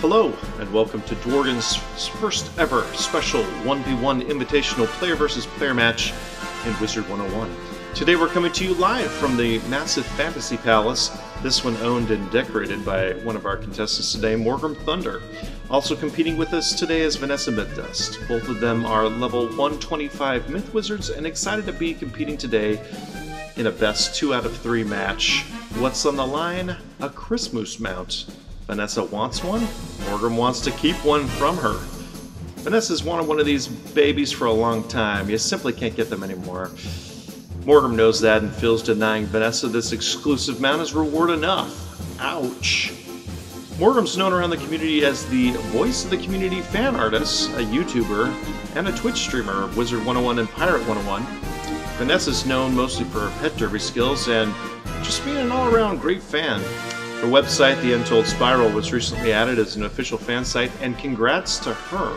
Hello, and welcome to Dworgyn's first ever special 1v1 invitational player versus player match in Wizard 101. Today we're coming to you live from the massive fantasy palace, this one owned and decorated by one of our contestants today, Morgrim Thunder. Also competing with us today is Vanessa Mythdust. Both of them are level 125 Myth Wizards and excited to be competing today in a best 2 out of 3 match. What's on the line? A Christmas mount. Vanessa wants one, Morgrim wants to keep one from her. Vanessa's wanted one of these babies for a long time. You simply can't get them anymore. Morgrim knows that and feels denying Vanessa this exclusive mount is reward enough. Ouch. Morgrim's known around the community as the voice of the community fan artist, a YouTuber, and a Twitch streamer of Wizard 101 and Pirate 101. Vanessa's known mostly for her pet derby skills and just being an all-around great fan. Her website, The Untold Spiral, was recently added as an official fan site, and congrats to her.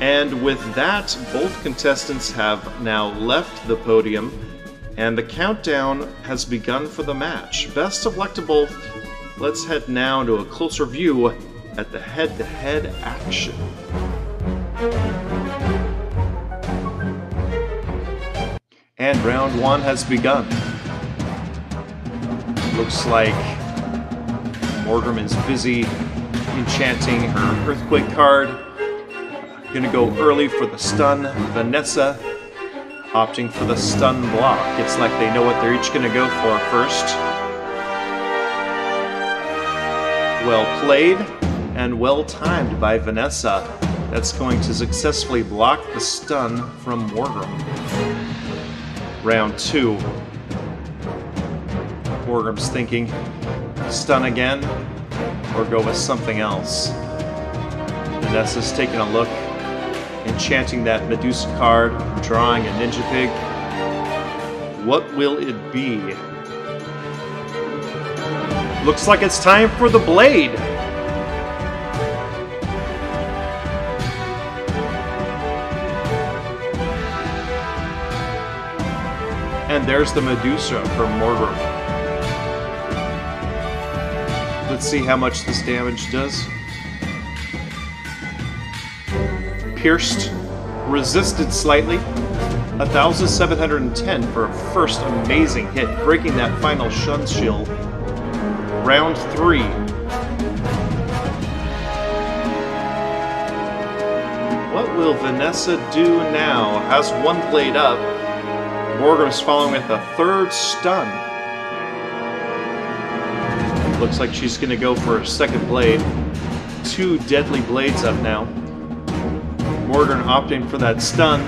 And with that, both contestants have now left the podium, and the countdown has begun for the match. Best of luck to both. Let's head now to a closer view at the head-to-head action. And round 1 has begun. Looks like Morgrim is busy enchanting her Earthquake card. Gonna go early for the stun. Vanessa opting for the stun block. It's like they know what they're each gonna go for first. Well played and well timed by Vanessa. That's going to successfully block the stun from Morgrim. Round 2. Morgrim's thinking, stun again, or go with something else. Vanessa's taking a look, enchanting that Medusa card, drawing a Ninja Pig. What will it be? Looks like it's time for the Blade! And there's the Medusa for Morgrim. Let's see how much this damage does. Pierced, resisted slightly, 1,710 for a first amazing hit, breaking that final shun shield. Round 3. What will Vanessa do now? Has one blade up. Morgrim's following with a third stun. Looks like she's going to go for a second blade. 2 deadly blades up now. Morgrim opting for that stun,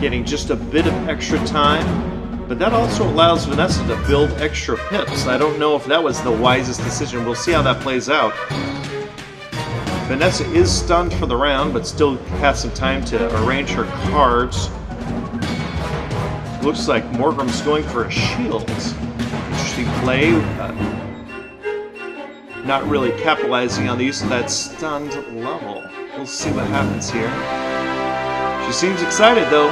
getting just a bit of extra time, but that also allows Vanessa to build extra pips. I don't know if that was the wisest decision. We'll see how that plays out. Vanessa is stunned for the round, but still has some time to arrange her cards. Looks like Morgrim's going for a shield. Interesting play. Not really capitalizing on the use of that stunned level. We'll see what happens here. She seems excited, though.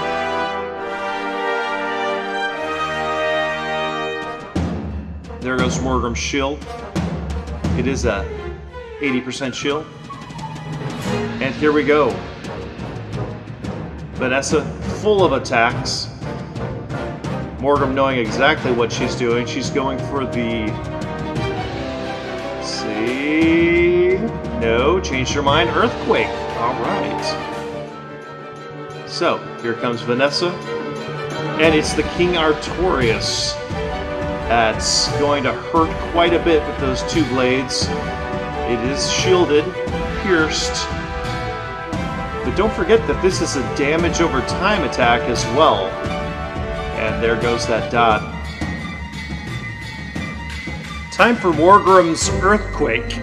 There goes Morgrim's shield. It is a 80% shield. And here we go. Vanessa full of attacks. Morgrim knowing exactly what she's doing. She's going for the... No, changed her mind. Earthquake. Alright. So, here comes Vanessa. And it's the King Artorias. That's going to hurt quite a bit with those 2 blades. It is shielded, pierced. But don't forget that this is a damage over time attack as well. And there goes that dot. Time for Morgrim's Earthquake.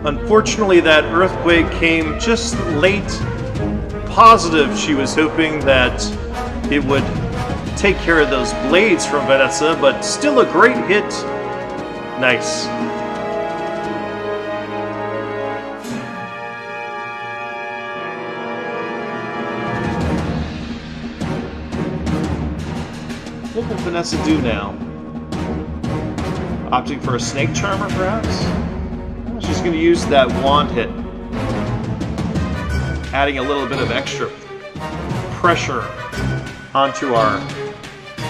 Unfortunately, that Earthquake came just late. Positive she was hoping that it would take care of those blades from Vanessa, but still a great hit. Nice. What will Vanessa do now? Opting for a Snake Charmer, perhaps? She's going to use that wand hit. Adding a little bit of extra pressure onto our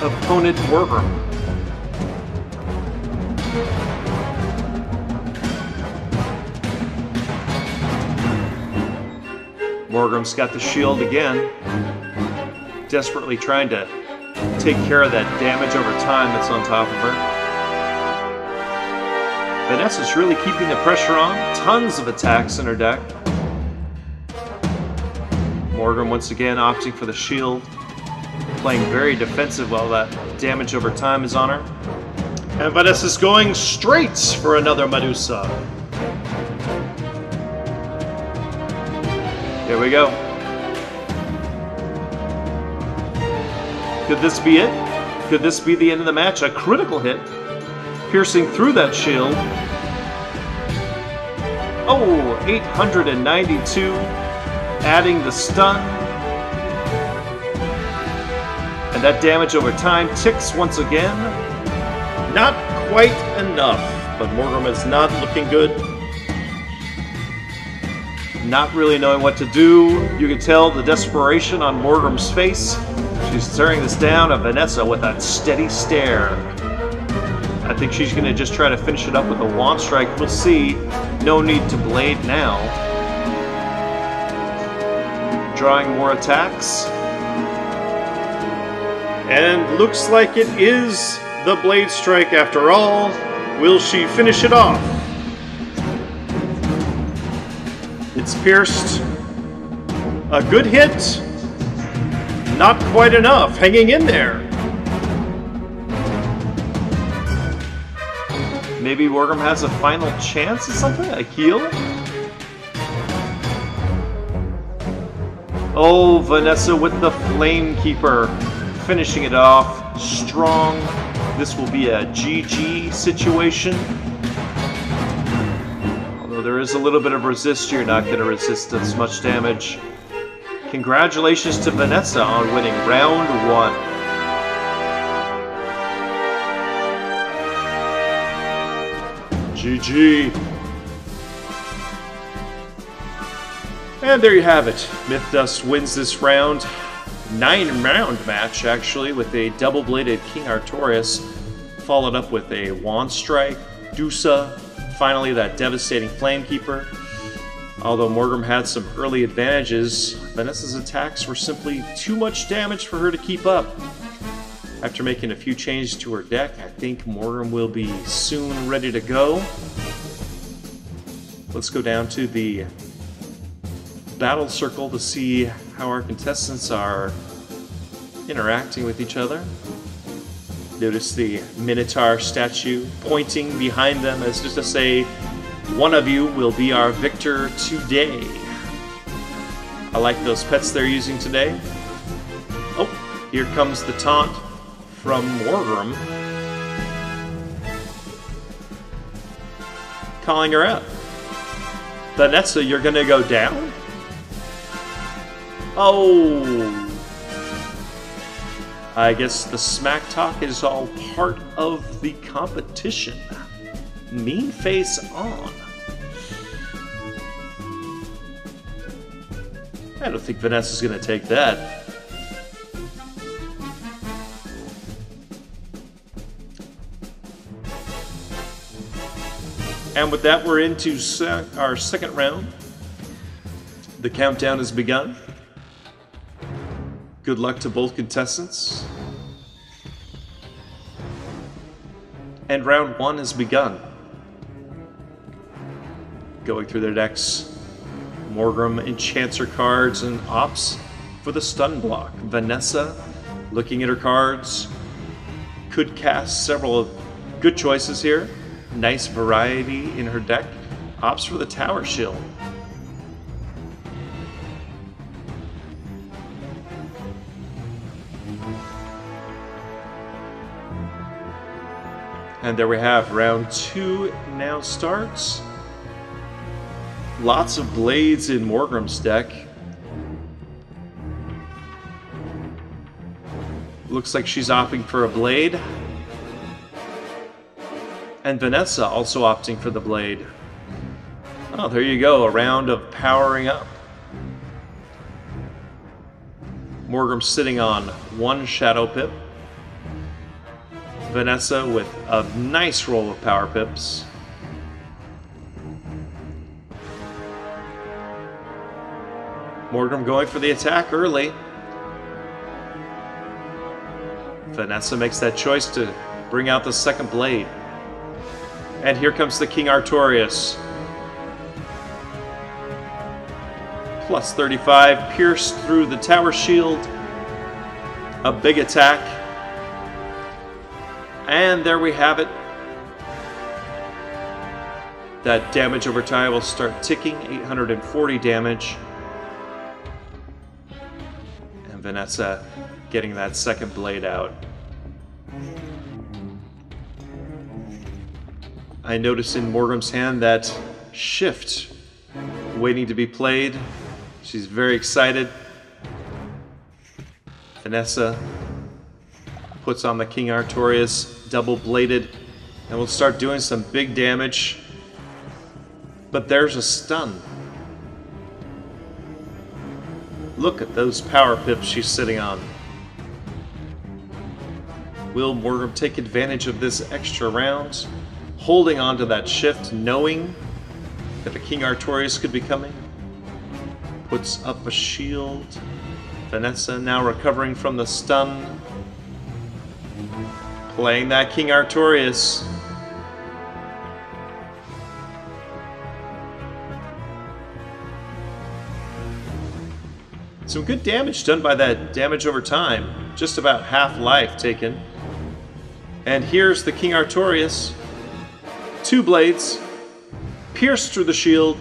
opponent, Morgrim. Morgrim's got the shield again. Desperately trying to take care of that damage over time that's on top of her. Vanessa's really keeping the pressure on. Tons of attacks in her deck. Morgrim once again opting for the shield. Playing very defensive while that damage over time is on her. And Vanessa's going straight for another Medusa. Here we go. Could this be it? Could this be the end of the match? A critical hit. Piercing through that shield. Oh, 892. Adding the stun. And that damage over time ticks once again. Not quite enough, but Morgrim is not looking good. Not really knowing what to do. You can tell the desperation on Morgrim's face. She's staring this down at Vanessa with that steady stare. I think she's going to just try to finish it up with a wand strike. We'll see. No need to blade now. Drawing more attacks. And looks like it is the blade strike after all. Will she finish it off? It's pierced. A good hit. Not quite enough. Hanging in there. Maybe Morgrim has a final chance at something? A heal? Oh, Vanessa with the Flame Keeper. Finishing it off strong. This will be a GG situation. Although there is a little bit of resist, you're not going to resist as much damage. Congratulations to Vanessa on winning round 1. GG. And there you have it. Mythdust wins this round. 9-round match, actually, with a double-bladed King Artorias, followed up with a Wand Strike, Dusa, finally that devastating Flamekeeper. Although Morgrim had some early advantages, Vanessa's attacks were simply too much damage for her to keep up. After making a few changes to her deck, I think Morgrim will be soon ready to go. Let's go down to the battle circle to see how our contestants are interacting with each other. Notice the Minotaur statue pointing behind them as just to say, one of you will be our victor today. I like those pets they're using today. Oh, here comes the taunt from Morgrim. Calling her out. Vanessa, you're gonna go down? Oh! I guess the smack talk is all part of the competition. Mean face on. I don't think Vanessa's gonna take that. And with that, we're into our second round. The countdown has begun. Good luck to both contestants. And round 1 has begun. Going through their decks, Morgrim enchants her cards and opts for the stun block. Vanessa, looking at her cards, could cast several good choices here. Nice variety in her deck. Opts for the Tower Shield. And there we have round 2 now starts. Lots of blades in Morgrim's deck. Looks like she's opting for a blade. And Vanessa also opting for the blade. Oh, there you go, a round of powering up. Morgrim sitting on 1 shadow pip. Vanessa with a nice roll of power pips. Morgrim going for the attack early. Vanessa makes that choice to bring out the second blade. And here comes the King Artorias. Plus 35, pierced through the tower shield. A big attack. And there we have it. That damage over time will start ticking, 840 damage. And Vanessa getting that second blade out. I noticed in Morgrim's hand that shift waiting to be played. She's very excited. Vanessa puts on the King Artorias, double-bladed, and will start doing some big damage. But there's a stun. Look at those power pips she's sitting on. Will Morgrim take advantage of this extra round? Holding on to that shift, knowing that the King Artorias could be coming. Puts up a shield. Vanessa now recovering from the stun. Playing that King Artorias. Some good damage done by that damage over time. Just about half life taken. And here's the King Artorias. 2 blades. Pierced through the shield.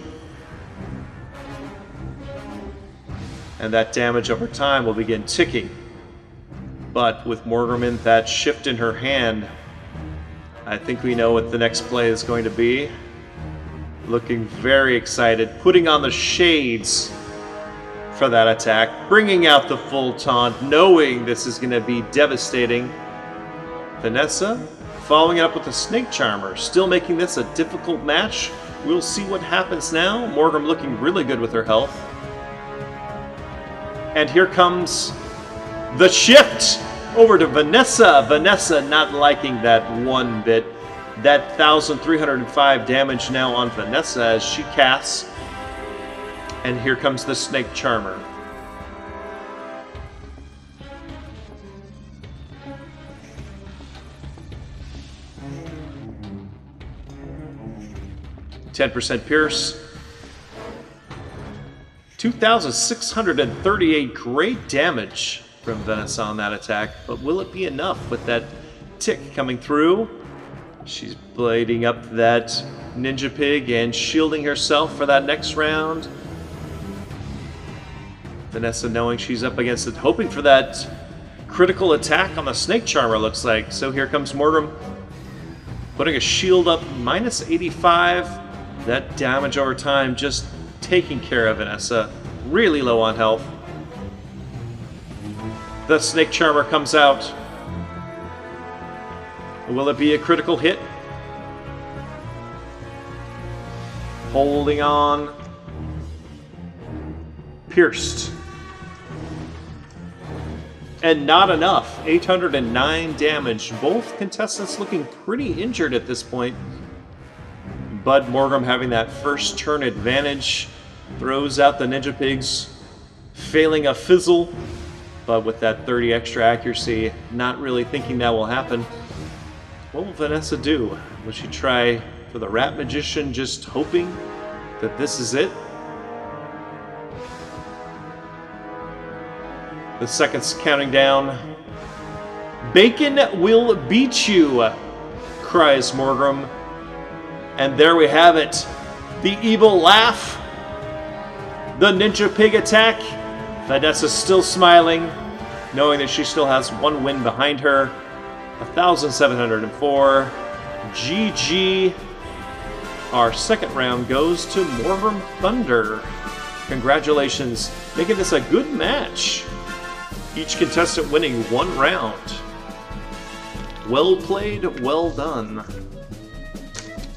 And that damage over time will begin ticking. But with Morgrim in that shift in her hand, I think we know what the next play is going to be. Looking very excited, putting on the shades for that attack, bringing out the full taunt, knowing this is going to be devastating. Vanessa following it up with the Snake Charmer, still making this a difficult match. We'll see what happens now. Morgrim looking really good with her health. And here comes the shift over to Vanessa. Vanessa not liking that one bit. That 1,305 damage now on Vanessa as she casts. And here comes the Snake Charmer. %, pierce. 2,638 great damage from Vanessa on that attack, but will it be enough with that tick coming through? She's blading up that Ninja Pig and shielding herself for that next round. Vanessa knowing she's up against it, hoping for that critical attack on the Snake Charmer, looks like. So here comes Morgrim, putting a shield up, -85. That damage over time just taking care of Vanessa. Really low on health. The Snake Charmer comes out. Will it be a critical hit? Holding on. Pierced. And not enough. 809 damage. Both contestants looking pretty injured at this point. But Morgrim having that first turn advantage. Throws out the Ninja Pigs. Failing a fizzle. But with that 30 extra accuracy, not really thinking that will happen. What will Vanessa do? Will she try for the Rat Magician, just hoping that this is it? The seconds counting down. Bacon will beat you, cries Morgrim. And there we have it. The evil laugh. The Ninja Pig attack. Vanessa's still smiling, knowing that she still has one win behind her. 1,704. GG. Our second round goes to Morgrim Thunder. Congratulations, making this a good match. Each contestant winning one round. Well played, well done.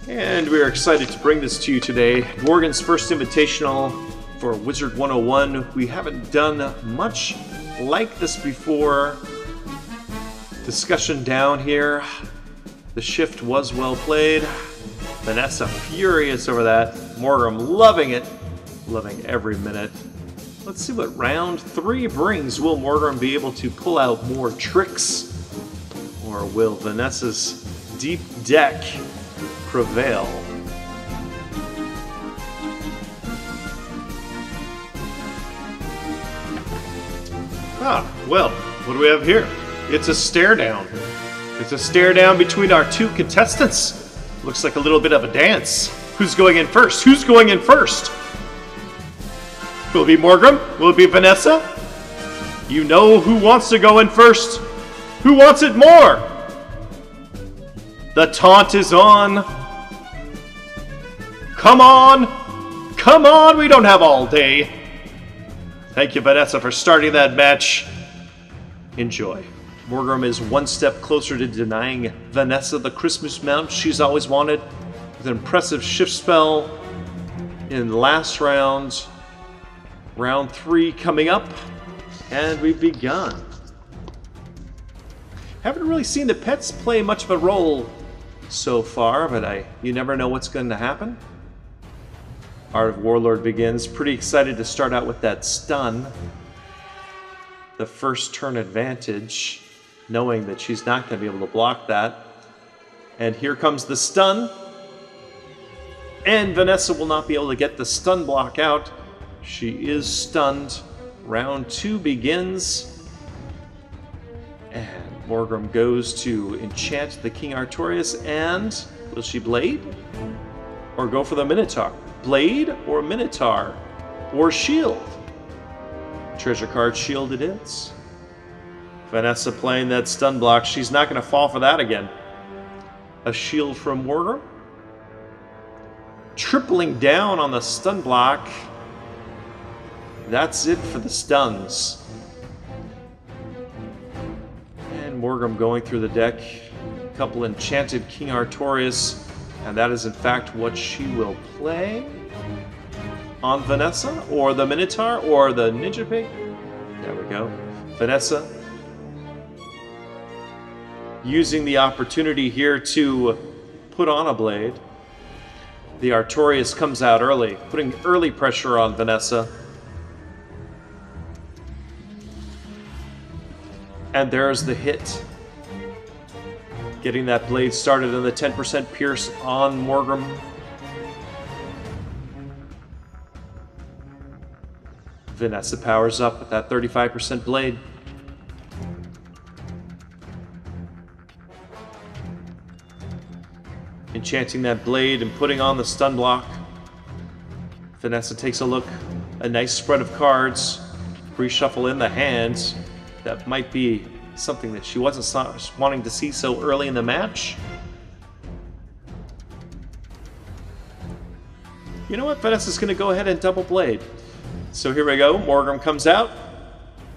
And we're excited to bring this to you today. Dworgyn's first invitational for Wizard 101. We haven't done much like this before. Discussion down here. The shift was well played. Vanessa furious over that. Morgrim loving it. Loving every minute. Let's see what round 3 brings. Will Morgrim be able to pull out more tricks? Or will Vanessa's deep deck prevail? Well, what do we have here? It's a stare down. It's a stare down between our 2 contestants. Looks like a little bit of a dance. Who's going in first? Who's going in first? Will it be Morgrim? Will it be Vanessa? You know who wants to go in first. Who wants it more? The taunt is on. Come on! Come on! We don't have all day. Thank you, Vanessa, for starting that match. Enjoy. Morgrim is one step closer to denying Vanessa the Christmas mount she's always wanted with an impressive shift spell in the last round. Round 3 coming up, and we've begun. Haven't really seen the pets play much of a role so far, but you never know what's going to happen. Art of Warlord begins. Pretty excited to start out with that stun. The first turn advantage, knowing that she's not going to be able to block that. And here comes the stun. And Vanessa will not be able to get the stun block out. She is stunned. Round 2 begins. And Morgrim goes to enchant the King Artorias. And will she blade? Or go for the Minotaur? Blade or Minotaur? Or shield? Treasure card shield it is. Vanessa playing that stun block. She's not going to fall for that again. A shield from Morgrim. Tripling down on the stun block. That's it for the stuns. And Morgrim going through the deck. A couple enchanted King Artorias. And that is in fact what she will play on Vanessa, or the Minotaur, or the Ninja Pig. There we go. Vanessa using the opportunity here to put on a blade. The Artorias comes out early, putting early pressure on Vanessa. And there's the hit. Getting that blade started in the 10% pierce on Morgrim. Vanessa powers up with that 35% blade. Enchanting that blade and putting on the stun block. Vanessa takes a look. A nice spread of cards. Reshuffle in the hands. That might be something that she wasn't wanting to see so early in the match. You know what? Vanessa's going to go ahead and double blade. So here we go. Morgrim comes out,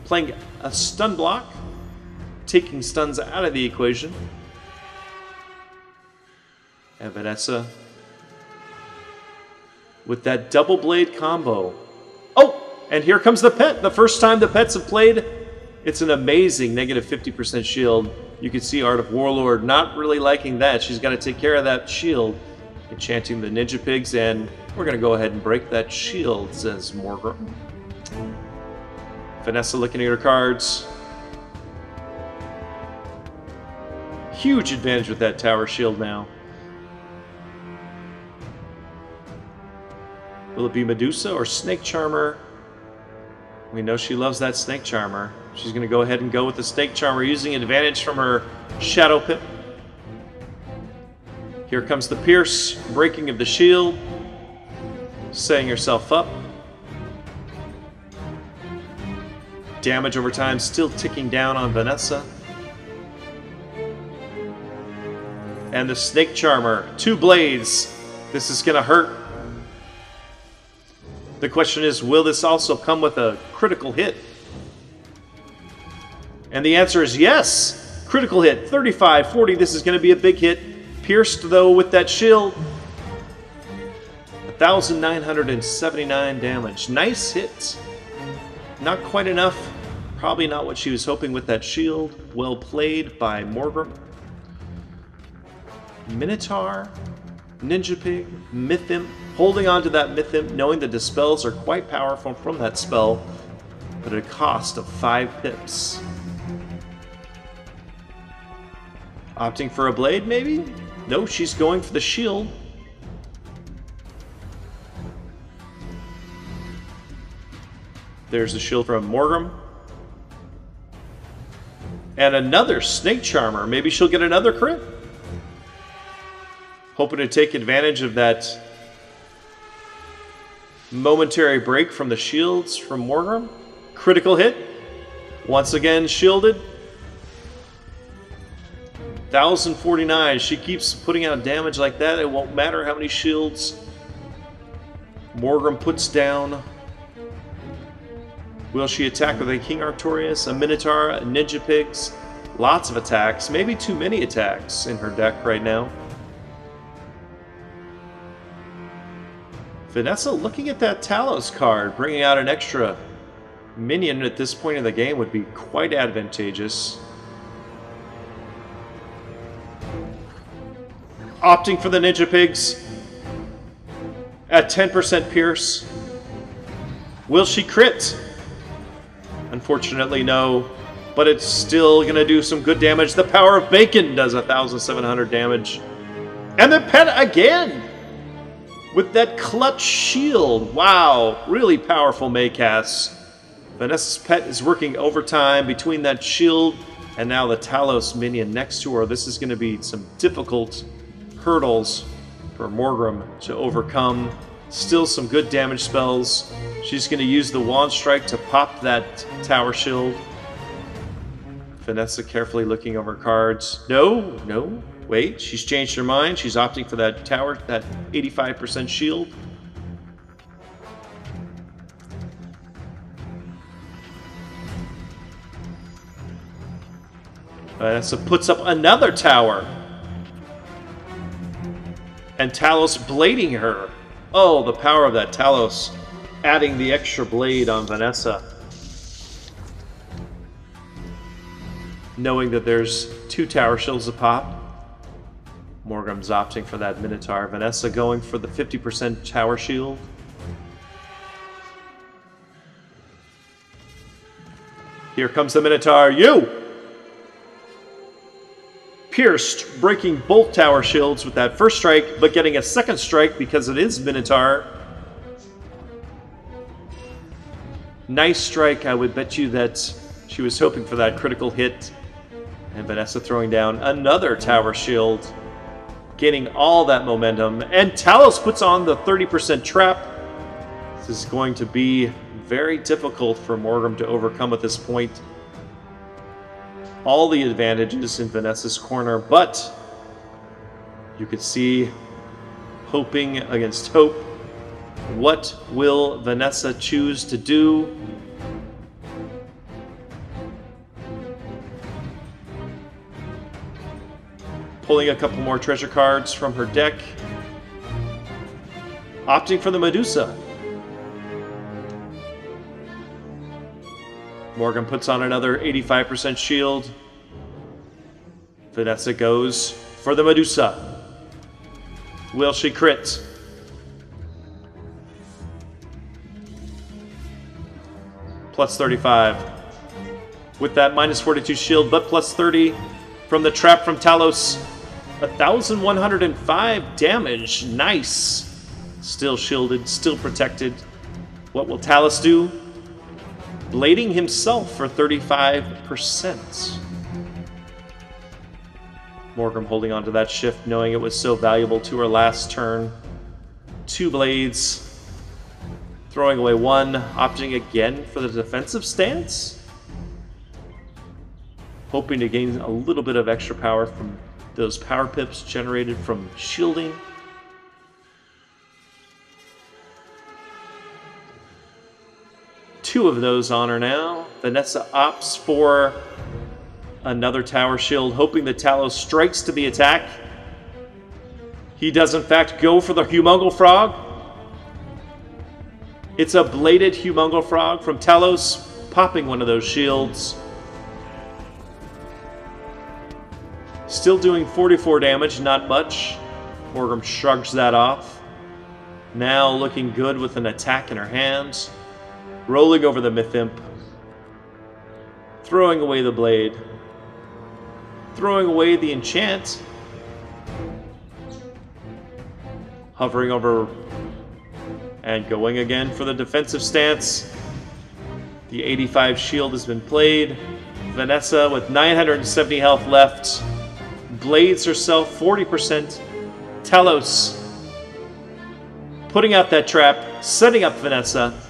playing a stun block, taking stuns out of the equation. And Vanessa with that double blade combo. Oh, and here comes the pet. The first time the pets have played. It's an amazing negative 50% shield. You can see Art of Warlord not really liking that. She's got to take care of that shield. Enchanting the Ninja Pigs, and we're going to go ahead and break that shield, says Morgrim. Vanessa looking at her cards. Huge advantage with that tower shield now. Will it be Medusa or Snake Charmer? We know she loves that Snake Charmer. She's going to go ahead and go with the Snake Charmer, using advantage from her Shadow Pip. Here comes the Pierce, breaking of the shield, setting herself up. Damage over time still ticking down on Vanessa. And the Snake Charmer, 2 blades. This is going to hurt. The question is, will this also come with a critical hit? And the answer is yes. Critical hit, 35, 40. This is going to be a big hit. Pierced, though, with that shield. 1,979 damage. Nice hit. Not quite enough. Probably not what she was hoping with that shield. Well played by Morgrim. Minotaur, Ninja Pig, Myth Imp. Holding on to that Myth Imp, knowing the dispels are quite powerful from that spell, but at a cost of 5 pips. Opting for a blade, maybe? No, she's going for the shield. There's the shield from Morgrim. And another Snake Charmer. Maybe she'll get another crit. Hoping to take advantage of that momentary break from the shields from Morgrim. Critical hit. Once again shielded. 1,049. She keeps putting out damage like that. It won't matter how many shields Morgrim puts down. Will she attack with a King Artorias, a Minotaur, a Ninja Pigs? Lots of attacks. Maybe too many attacks in her deck right now. Vanessa looking at that Talos card, bringing out an extra minion at this point in the game would be quite advantageous. Opting for the Ninja Pigs at 10% Pierce. Will she crit? Unfortunately, no. But it's still going to do some good damage. The Power of Bacon does 1,700 damage. And the pet again! With that clutch shield. Wow, really powerful Maycast. Vanessa's pet is working overtime between that shield and now the Talos minion next to her. This is going to be some difficult hurdles for Morgrim to overcome. Still some good damage spells. She's going to use the Wand Strike to pop that tower shield. Vanessa carefully looking over cards. No, no. Wait, she's changed her mind. She's opting for that tower, that 85% shield. Vanessa puts up another tower. And Talos blading her. Oh, the power of that Talos adding the extra blade on Vanessa. Knowing that there's 2 tower shields to pop. Morgrim's opting for that Minotaur. Vanessa going for the 50% tower shield. Here comes the Minotaur. You! Pierced, breaking both tower shields with that first strike, but getting a second strike because it is Minotaur. Nice strike. I would bet you that she was hoping for that critical hit. And Vanessa throwing down another tower shield, gaining all that momentum. And Talos puts on the 30% trap. This is going to be very difficult for Morgrim to overcome at this point. All the advantages in Vanessa's corner, but you could see hoping against hope. What will Vanessa choose to do? Pulling a couple more treasure cards from her deck. Opting for the Medusa. Morgrim puts on another 85% shield. Vanessa goes for the Medusa. Will she crit? Plus 35. With that minus 42 shield, but plus 30 from the trap from Talos. 1,105 damage. Nice. Still shielded, still protected. What will Talos do? Blading himself for 35%. Morgrim holding on to that shift, knowing it was so valuable to her last turn. 2 blades. Throwing away 1, opting again for the defensive stance. Hoping to gain a little bit of extra power from those power pips generated from shielding. Two of those on her now. Vanessa opts for another tower shield, hoping that Talos strikes to the attack. He does in fact go for the Humongal Frog. It's a bladed Humongo Frog from Talos, popping one of those shields. Still doing 44 damage, not much. Morgrim shrugs that off. Now looking good with an attack in her hands. Rolling over the Myth Imp. Throwing away the blade. Throwing away the enchant. Hovering over and going again for the defensive stance. The 85 shield has been played. Vanessa with 970 health left. Blades herself 40%. Talos putting out that trap, setting up Vanessa.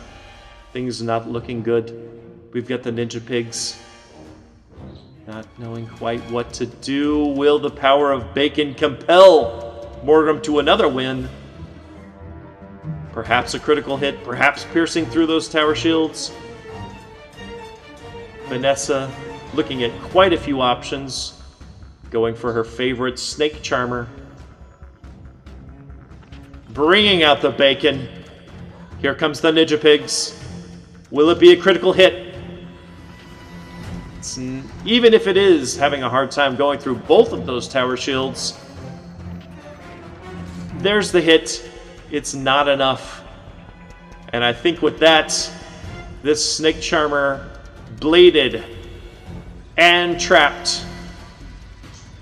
Things not looking good. We've got the Ninja Pigs not knowing quite what to do. Will the power of bacon compel Morgrim to another win? Perhaps a critical hit, perhaps piercing through those tower shields. Vanessa looking at quite a few options, going for her favorite Snake Charmer. Bringing out the bacon. Here comes the Ninja Pigs. Will it be a critical hit? Even if it is having a hard time going through both of those tower shields, there's the hit. It's not enough. And I think with that, this Snake Charmer, bladed and trapped,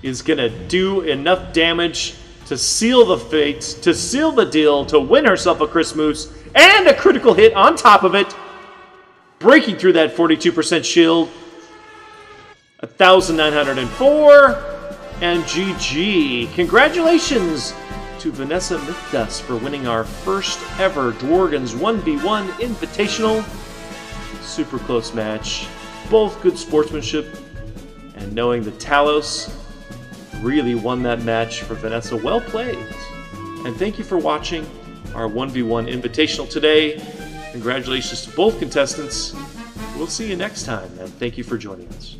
is going to do enough damage to seal the fate, to seal the deal, to win herself a Christmas and a critical hit on top of it, breaking through that 42% shield. 1,904, and GG. Congratulations to Vanessa Mythdust for winning our first ever Dworgyn's 1v1 Invitational. Super close match. Both good sportsmanship, and knowing that Talos really won that match for Vanessa. Well played. And thank you for watching our 1v1 Invitational today. Congratulations to both contestants. We'll see you next time, and thank you for joining us.